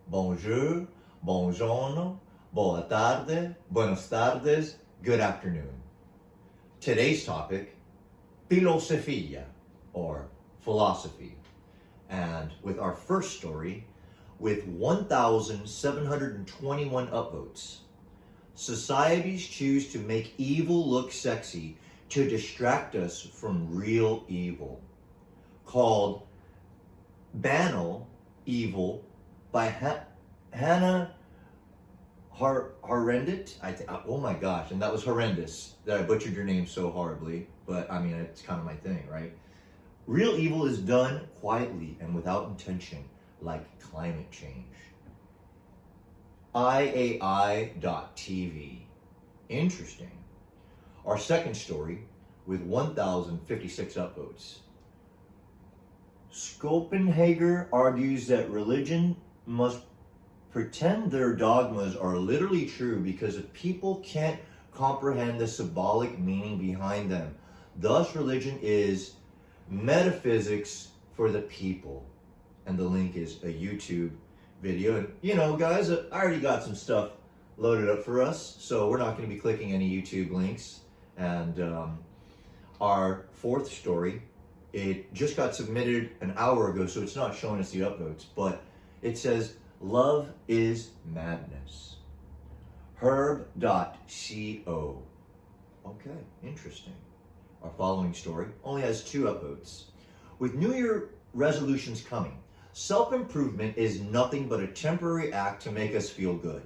bonjour, buongiorno, boa tarde, buenos tardes, good afternoon. Today's topic, filosofia, or philosophy. And with our first story, with 1,721 upvotes, societies choose to make evil look sexy to distract us from real evil. Called Banal Evil by Hannah Horrendit. Oh my gosh, and that was horrendous that I butchered your name so horribly, but I mean, it's kind of my thing, right? Real evil is done quietly and without intention, like climate change. IAI.TV. Interesting. Our second story with 1,056 upvotes. Schopenhauer argues that religion must pretend their dogmas are literally true because if people can't comprehend the symbolic meaning behind them. Thus, religion is metaphysics for the people. And the link is a YouTube video. And you know, guys, I already got some stuff loaded up for us, so we're not going to be clicking any YouTube links. And our fourth story, it just got submitted an hour ago, so it's not showing us the upvotes, but it says, Love is Madness. Herb.co. Okay, interesting. Our following story only has 2 upvotes. With New Year resolutions coming, self-improvement is nothing but a temporary act to make us feel good,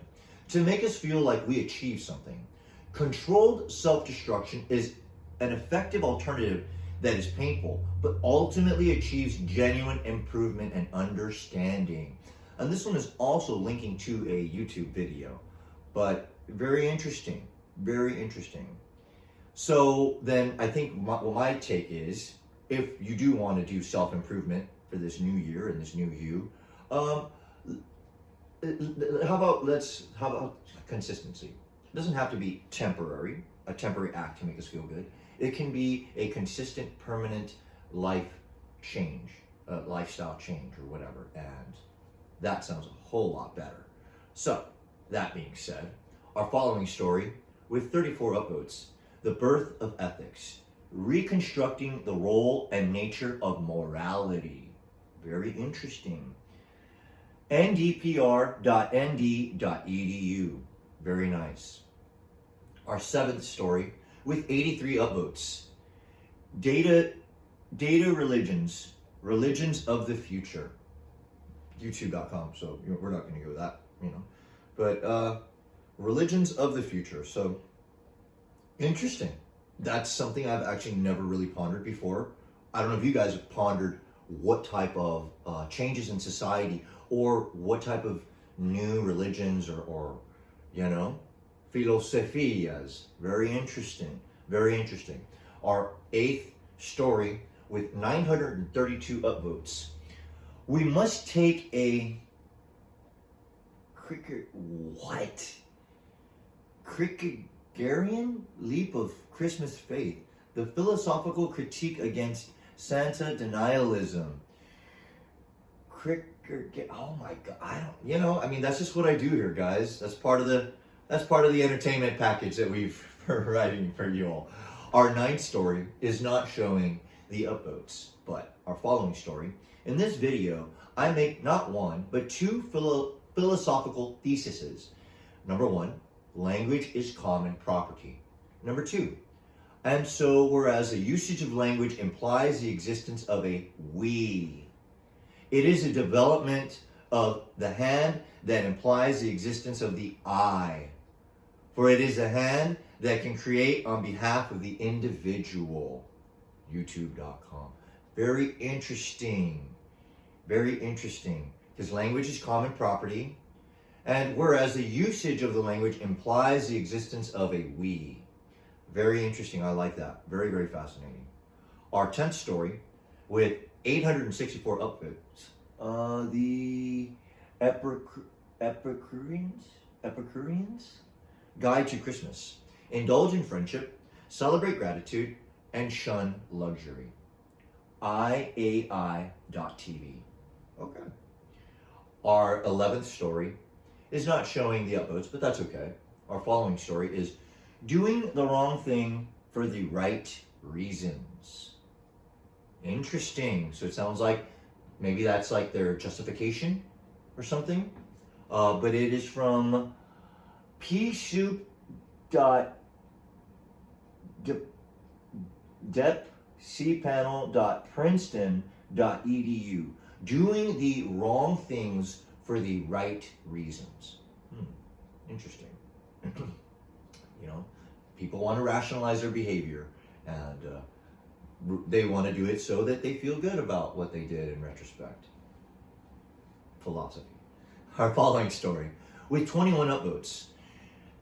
to make us feel like we achieved something. Controlled self-destruction is an effective alternative that is painful, but ultimately achieves genuine improvement and understanding. And this one is also linking to a YouTube video, but very interesting, very interesting. So then I think my take is, if you do want to do self-improvement for this new year and this new you, how about consistency? It doesn't have to be temporary, a temporary act to make us feel good. It can be a consistent, permanent life change, lifestyle change or whatever. And that sounds a whole lot better. So, that being said, our following story with 34 upvotes, The Birth of Ethics, Reconstructing the Role and Nature of Morality. Very interesting. ndpr.nd.edu. Very nice. Our 7th story with 83 upvotes, Data Religions, Religions of the Future. YouTube.com, so we're not going to go with that, But Religions of the Future. So, interesting. That's something I've actually never really pondered before. I don't know if you guys have pondered what type of changes in society or what type of new religions or philosofias. Very interesting. Very interesting. Our 8th story with 932 upvotes. We must take a Kierkegaardian leap of Christmas faith, the philosophical critique against Santa denialism. Oh my God, that's just what I do here, guys. That's part of the entertainment package that we've providing for you all. Our 9th story is not showing the upvotes, but our following story. In this video, I make not one, but 2 philosophical theses. Number 1, language is common property. Number 2, and so whereas the usage of language implies the existence of a we, it is a development of the hand that implies the existence of the I. For it is the hand that can create on behalf of the individual. YouTube.com. Very interesting. Very interesting. Because language is common property. And whereas the usage of the language implies the existence of a we. Very interesting. I like that. Very, very fascinating. Our 10th story with 864 upvotes. The Epicureans Guide to Christmas. Indulge in friendship, celebrate gratitude, and shun luxury. IAI.TV. Okay. Our 11th story is not showing the upvotes, but that's okay. Our following story is doing the wrong thing for the right reasons. Interesting. So it sounds like maybe that's like their justification or something. But it is from psoup.depcpanel.princeton.edu. Doing the wrong things for the right reasons. Interesting. You know, people want to rationalize their behavior, and they want to do it so that they feel good about what they did in retrospect. Philosophy. Our following story, with 21 upvotes.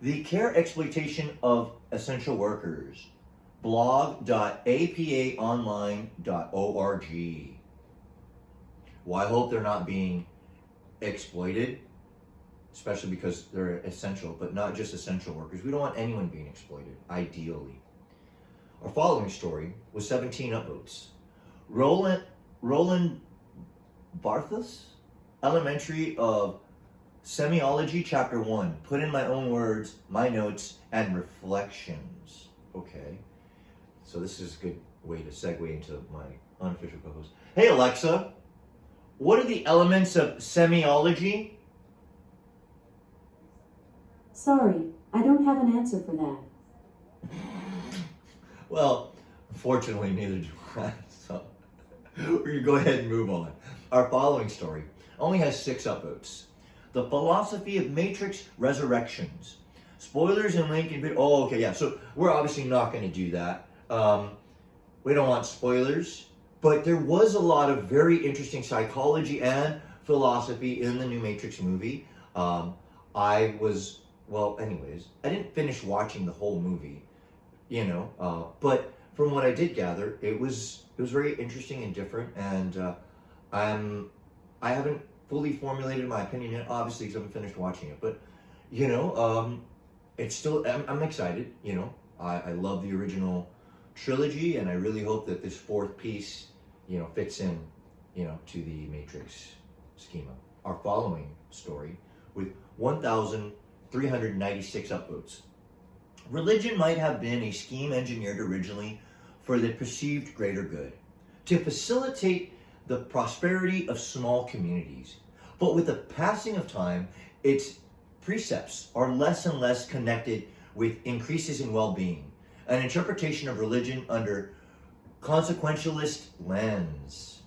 The care exploitation of essential workers. blog.apaonline.org. Well, I hope they're not being exploited, especially because they're essential, but not just essential workers. We don't want anyone being exploited, ideally. Our following story was 17 upvotes. Roland Barthus, Elementary of Semiology, Chapter 1. Put in my own words, my notes, and reflections. Okay. So this is a good way to segue into my unofficial co-host. Hey, Alexa, what are the elements of semiology? Sorry, I don't have an answer for that. Well, unfortunately, neither do I. So we're going to go ahead and move on. Our following story only has 6 upvotes. The Philosophy of Matrix Resurrections. Spoilers and link in video. Oh, okay, yeah. So we're obviously not going to do that. We don't want spoilers. But there was a lot of very interesting psychology and philosophy in the new Matrix movie. Anyways, I didn't finish watching the whole movie, but from what I did gather, it was very interesting and different, and I haven't fully formulated my opinion yet, obviously, because I haven't finished watching it, but, it's still, I'm excited, I love the original trilogy, and I really hope that this 4th piece, fits in, to the Matrix schema. Our following story, with 1,396 upvotes. Religion might have been a scheme engineered originally for the perceived greater good, to facilitate the prosperity of small communities. But with the passing of time, its precepts are less and less connected with increases in well-being, an interpretation of religion under consequentialist lens.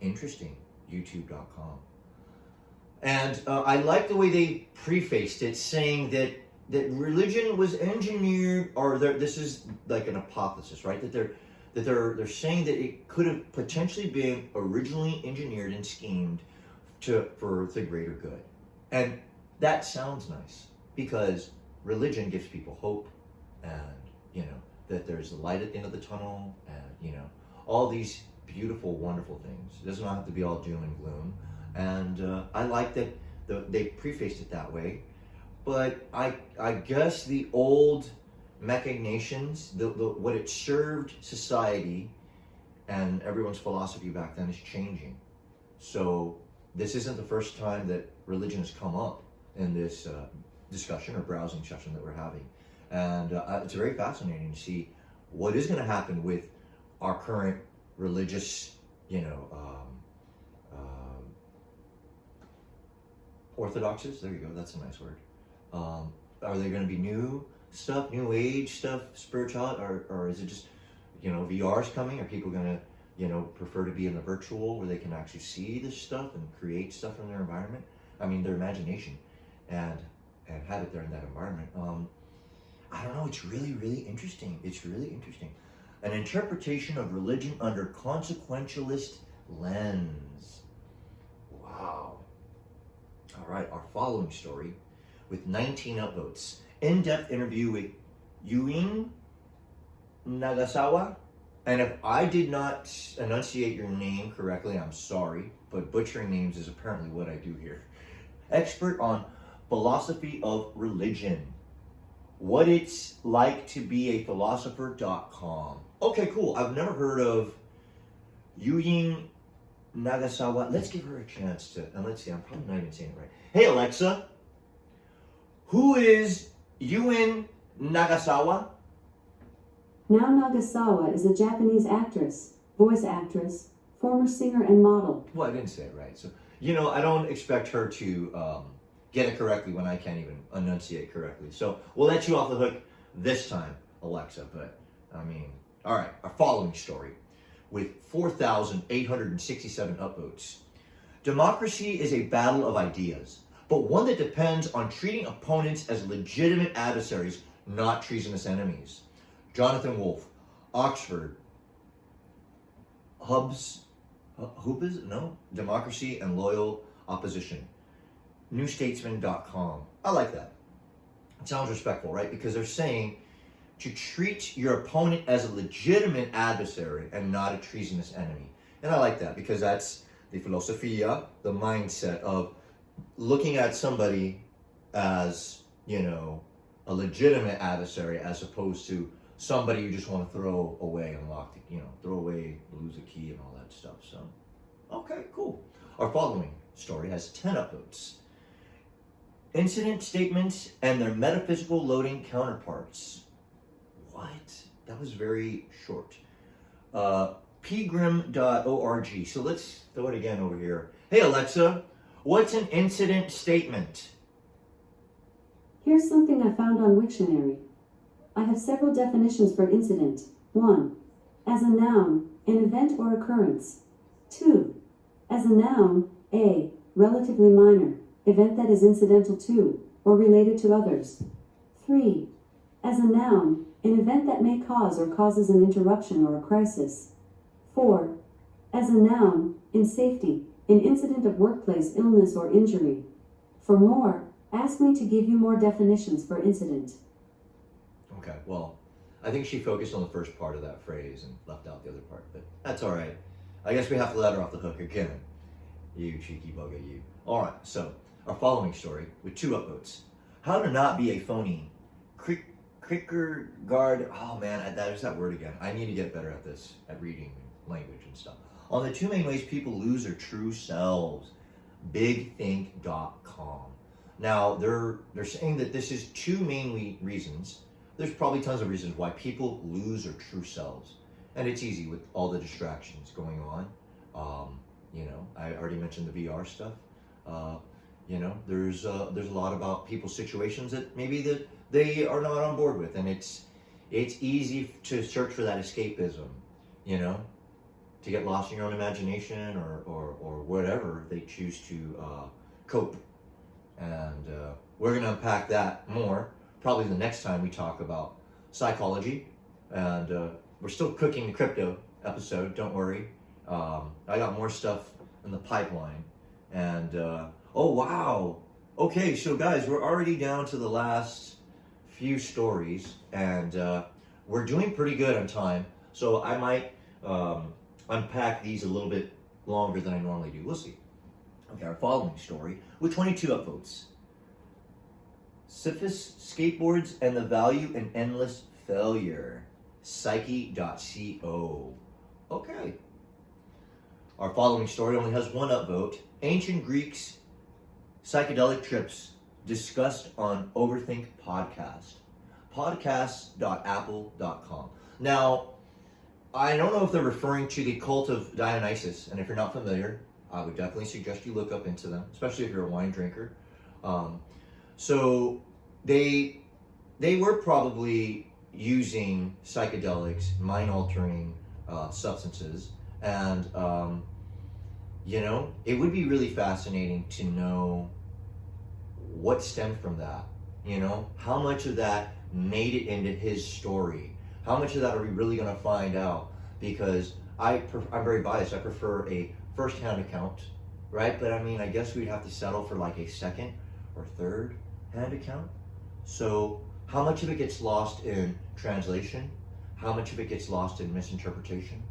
Interesting. YouTube.com. And I like the way they prefaced it, saying that religion was engineered, or this is like an hypothesis, right? That they're saying that it could have potentially been originally engineered and schemed for the greater good. And that sounds nice, because religion gives people hope, and that there's a light at the end of the tunnel, and all these beautiful, wonderful things. It doesn't have to be all doom and gloom. And I like that they prefaced it that way. But I guess the old machinations, what it served society and everyone's philosophy back then is changing. So this isn't the first time that religion has come up in this discussion or browsing session that we're having. And it's very fascinating to see what is going to happen with our current religious, orthodoxes. There you go. That's a nice word. Are they going to be new stuff, new age stuff, spirituality, or is it just, VR's coming? Are people going to, prefer to be in the virtual where they can actually see this stuff and create stuff in their environment? I mean, their imagination, and have it there in that environment. I don't know. It's really, really interesting. It's really interesting. An interpretation of religion under consequentialist lens. Wow. All right, our following story, with 19 upvotes. In-depth interview with Yuin Nagasawa. And if I did not enunciate your name correctly, I'm sorry, but butchering names is apparently what I do here. Expert on philosophy of religion. What it's like to be a philosopher.com. Okay, cool. I've never heard of Yuin Nagasawa. Let's give her a chance to, and let's see, I'm probably not even saying it right. Hey Alexa, who is Yuen Nagasawa? Now Nagasawa is a Japanese actress, voice actress, former singer and model. Well, I didn't say it right. So, you know, I don't expect her to get it correctly when I can't even enunciate correctly. So we'll let you off the hook this time, Alexa. But, I mean, all right, our following story with 4,867 upvotes. Democracy is a battle of ideas, but one that depends on treating opponents as legitimate adversaries, not treasonous enemies. Jonathan Wolfe, Oxford, Democracy and Loyal Opposition. NewStatesman.com. I like that. It sounds respectful, right? Because they're saying to treat your opponent as a legitimate adversary and not a treasonous enemy. And I like that because that's the philosophia, the mindset of looking at somebody as, you know, a legitimate adversary as opposed to somebody you just want to throw away and lock, throw away, lose a key and all that stuff. So, okay, cool. Our following story has 10 upvotes. Incident statements and their metaphysical loading counterparts. What? That was very short. Pgrim.org. So let's throw it again over here. Hey Alexa, what's an incident statement? Here's something I found on Wiktionary. I have several definitions for incident. 1. As a noun, an event or occurrence. 2. As a noun, a relatively minor event that is incidental to or related to others. 3. As a noun, an event that may cause or causes an interruption or a crisis. 4. As a noun, in safety, an incident of workplace illness or injury. For more, ask me to give you more definitions for incident. Okay, well, I think she focused on the first part of that phrase and left out the other part, but that's all right. I guess we have to let her off the hook again. You cheeky bugger, you. All right, so our following story with 2 upvotes. How to not be a phony. Cricker guard. Oh man, there's that word again. I need to get better at this, at reading language and stuff. On the 2 main ways people lose their true selves. Bigthink.com. Now, they're saying that this is 2 main reasons. There's probably tons of reasons why people lose their true selves. And it's easy with all the distractions going on. I already mentioned the VR stuff. There's a lot about people's situations that maybe that they are not on board with. And it's easy to search for that escapism, to get lost in your own imagination or whatever they choose to cope. And we're going to unpack that more probably the next time we talk about psychology. And we're still cooking the crypto episode, don't worry. I got more stuff in the pipeline. And oh wow, okay, so guys, we're already down to the last few stories, and we're doing pretty good on time. So I might unpack these a little bit longer than I normally do. We'll see. Okay, our following story with 22 upvotes. Sisyphus skateboards and the value in endless failure. Psyche.co. Okay. Our following story only has 1 upvote. Ancient Greeks psychedelic trips discussed on Overthink Podcast. Podcasts.apple.com. Now, I don't know if they're referring to the cult of Dionysus, and if you're not familiar, I would definitely suggest you look up into them, especially if you're a wine drinker. So they were probably using psychedelics, mind-altering substances, and it would be really fascinating to know what stemmed from that. How much of that made it into his story? How much of that are we really going to find out? Because I'm very biased. I prefer a first-hand account, right? But I mean, I guess we'd have to settle for like a second or third-hand account. So how much of it gets lost in translation? How much of it gets lost in misinterpretation?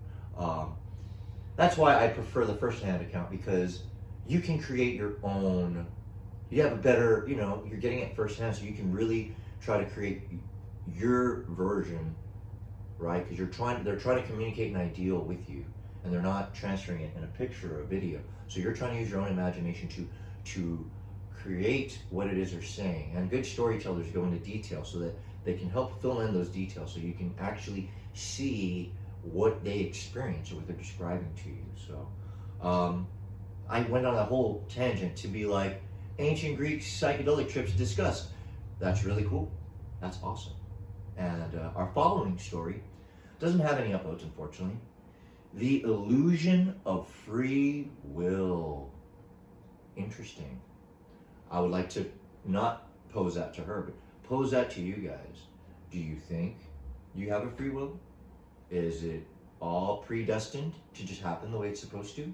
That's why I prefer the first-hand account, because you can create your own. You have a better, you're getting it firsthand, so you can really try to create your version, right? Because they're trying to communicate an ideal with you, and they're not transferring it in a picture or a video. So you're trying to use your own imagination to create what it is they're saying. And good storytellers go into detail so that they can help fill in those details so you can actually see what they experience or what they're describing to you. So I went on a whole tangent to be like, ancient Greek psychedelic trips discussed. That's really cool. That's awesome. And our following story doesn't have any uploads, unfortunately. The illusion of free will. Interesting. I would like to not pose that to her, but pose that to you guys. Do you think you have a free will? Is it all predestined to just happen the way it's supposed to?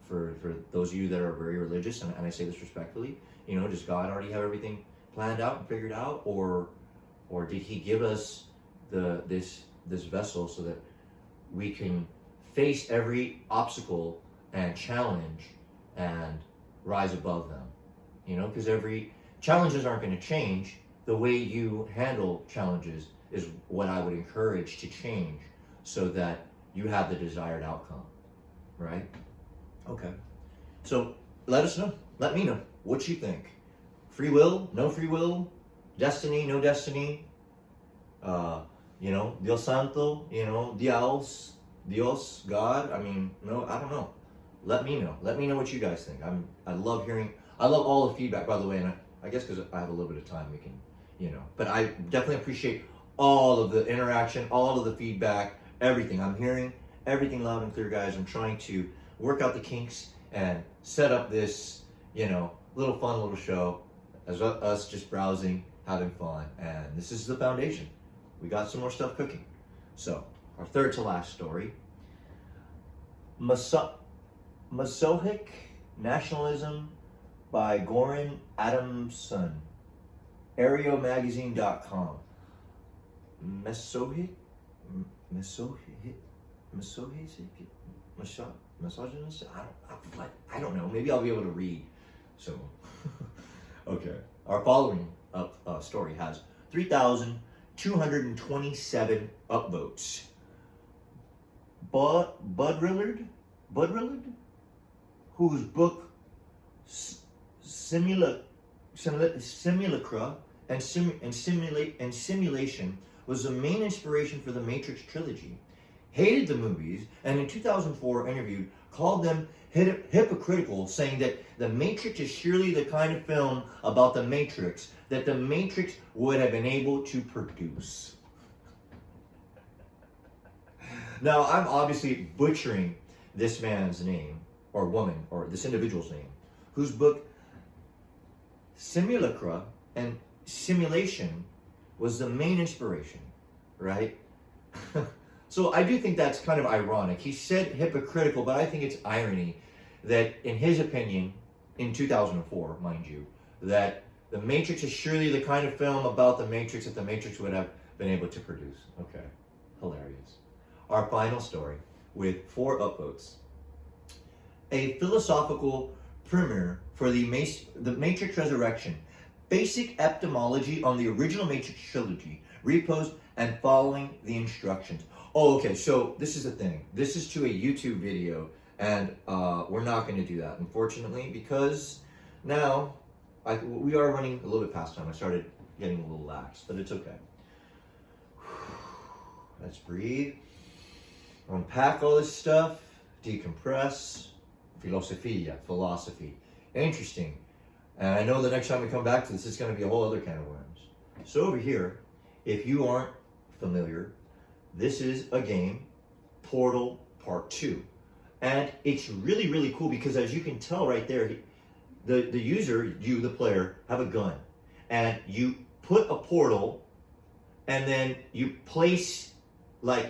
For those of you that are very religious, and I say this respectfully, does God already have everything planned out and figured out, or did He give us this vessel so that we can face every obstacle and challenge and rise above them? Because challenges aren't going to change. The way you handle challenges is what I would encourage to change so that you have the desired outcome, right? Okay. So let us know. Let me know what you think. Free will, no free will, destiny, no destiny, Dios Santo, Dios, God. No, I don't know. Let me know. Let me know what you guys think. I love all the feedback, by the way, and I guess because I have a little bit of time, we can, but I definitely appreciate all of the interaction, all of the feedback, everything. I'm hearing everything loud and clear, guys. I'm trying to work out the kinks and set up this, little fun little show as us just browsing, having fun. And this is the foundation. We got some more stuff cooking. So, our third to last story. Masochic Nationalism by Goran Adamson. Areomagazine.com. Misogynist? I don't know. Maybe I'll be able to read. So, okay. Our following story has 3,227 upvotes. Budrillard, whose book Simulacra and Simulation was the main inspiration for the Matrix trilogy, hated the movies, and in 2004 interview called them hypocritical, saying that the Matrix is surely the kind of film about the Matrix that the Matrix would have been able to produce. Now, I'm obviously butchering this man's name, or woman, or this individual's name, whose book Simulacra and Simulation was the main inspiration, right? So I do think that's kind of ironic. He said hypocritical, but I think it's irony that in his opinion, in 2004, mind you, that the Matrix is surely the kind of film about the Matrix that the Matrix would have been able to produce. Okay, hilarious. Our final story with 4 upvotes. A philosophical primer for the Matrix Resurrection. Basic etymology on the original Matrix trilogy, repost and following the instructions. Oh, okay, so this is the thing. This is to a YouTube video, and we're not going to do that, unfortunately, because now we are running a little bit past time. I started getting a little lax, but it's okay. Let's breathe. Unpack all this stuff. Decompress. Philosophy. Interesting. And I know the next time we come back to this, it's going to be a whole other can of worms. So over here, if you aren't familiar, this is a game, Portal Part 2. And it's really, really cool because as you can tell right there, the user, you, the player, have a gun. And you put a portal and then you place,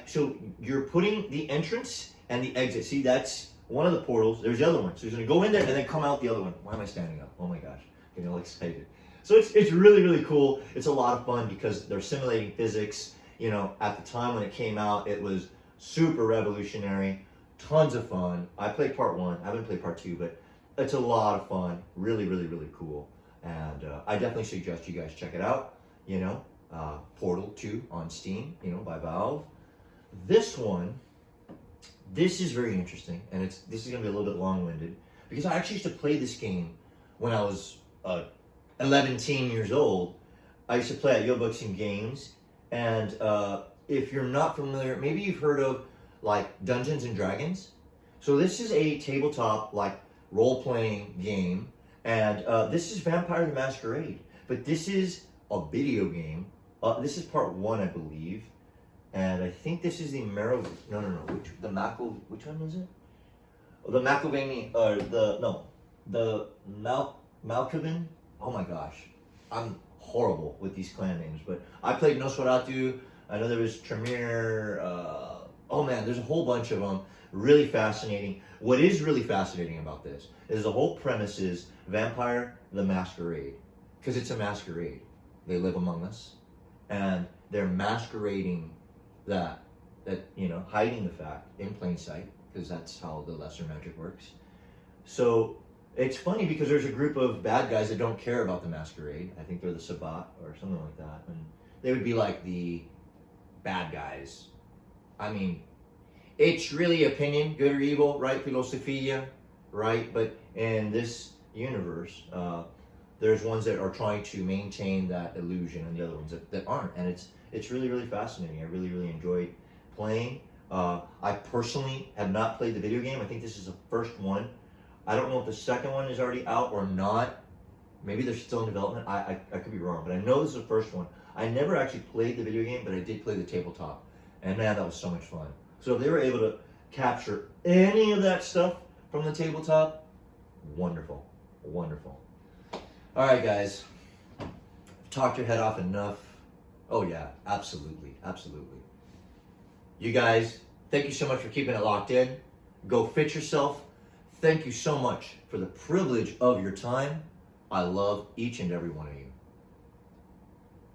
so you're putting the entrance and the exit. See, that's one of the portals. There's the other one. So he's going to go in there and then come out the other one. Why am I standing up? Oh my gosh, getting all excited. So it's really, really cool. It's a lot of fun because they're simulating physics. At the time when it came out, it was super revolutionary. Tons of fun. I played part 1. I haven't played part 2, but it's a lot of fun. Really, really, really cool. And I definitely suggest you guys check it out. Portal 2 on Steam, by Valve. this one, this is very interesting, and this is gonna be a little bit long-winded because I actually used to play this game when I was 11 years old. I used to play at Yobuxing Games, and if you're not familiar, maybe you've heard of like Dungeons and Dragons. So this is a tabletop like role-playing game, and this is Vampire the Masquerade, but this is a video game. This is part 1, I believe, and I think this is the Monero. No, which one is it? The Malkovani, the Malkovin. Oh my gosh, I'm horrible with these clan names, but I played Nosferatu. I know there was Tremere. Oh man, there's a whole bunch of them. Really fascinating. What is really fascinating about this is the whole premise is Vampire the Masquerade, because it's a masquerade. They live among us, and they're masquerading that hiding the fact in plain sight, because that's how the lesser magic works. So it's funny because there's a group of bad guys that don't care about the masquerade. I think they're the Sabbat or something like that, and they would be like the bad guys. I mean, it's really opinion, good or evil, right? Philosophia, right? But in this universe, there's ones that are trying to maintain that illusion, and the other ones that aren't. And it's really, really fascinating. I really, really enjoyed playing. I personally have not played the video game. I think this is the first one. I don't know if the second one is already out or not. Maybe they're still in development. I could be wrong, but I know this is the first one. I never actually played the video game, but I did play the tabletop. And man, that was so much fun. So if they were able to capture any of that stuff from the tabletop, wonderful, wonderful. All right, guys, I've talked your head off enough. Oh yeah, absolutely, absolutely. You guys, thank you so much for keeping it locked in. Go fit yourself. Thank you so much for the privilege of your time. I love each and every one of you.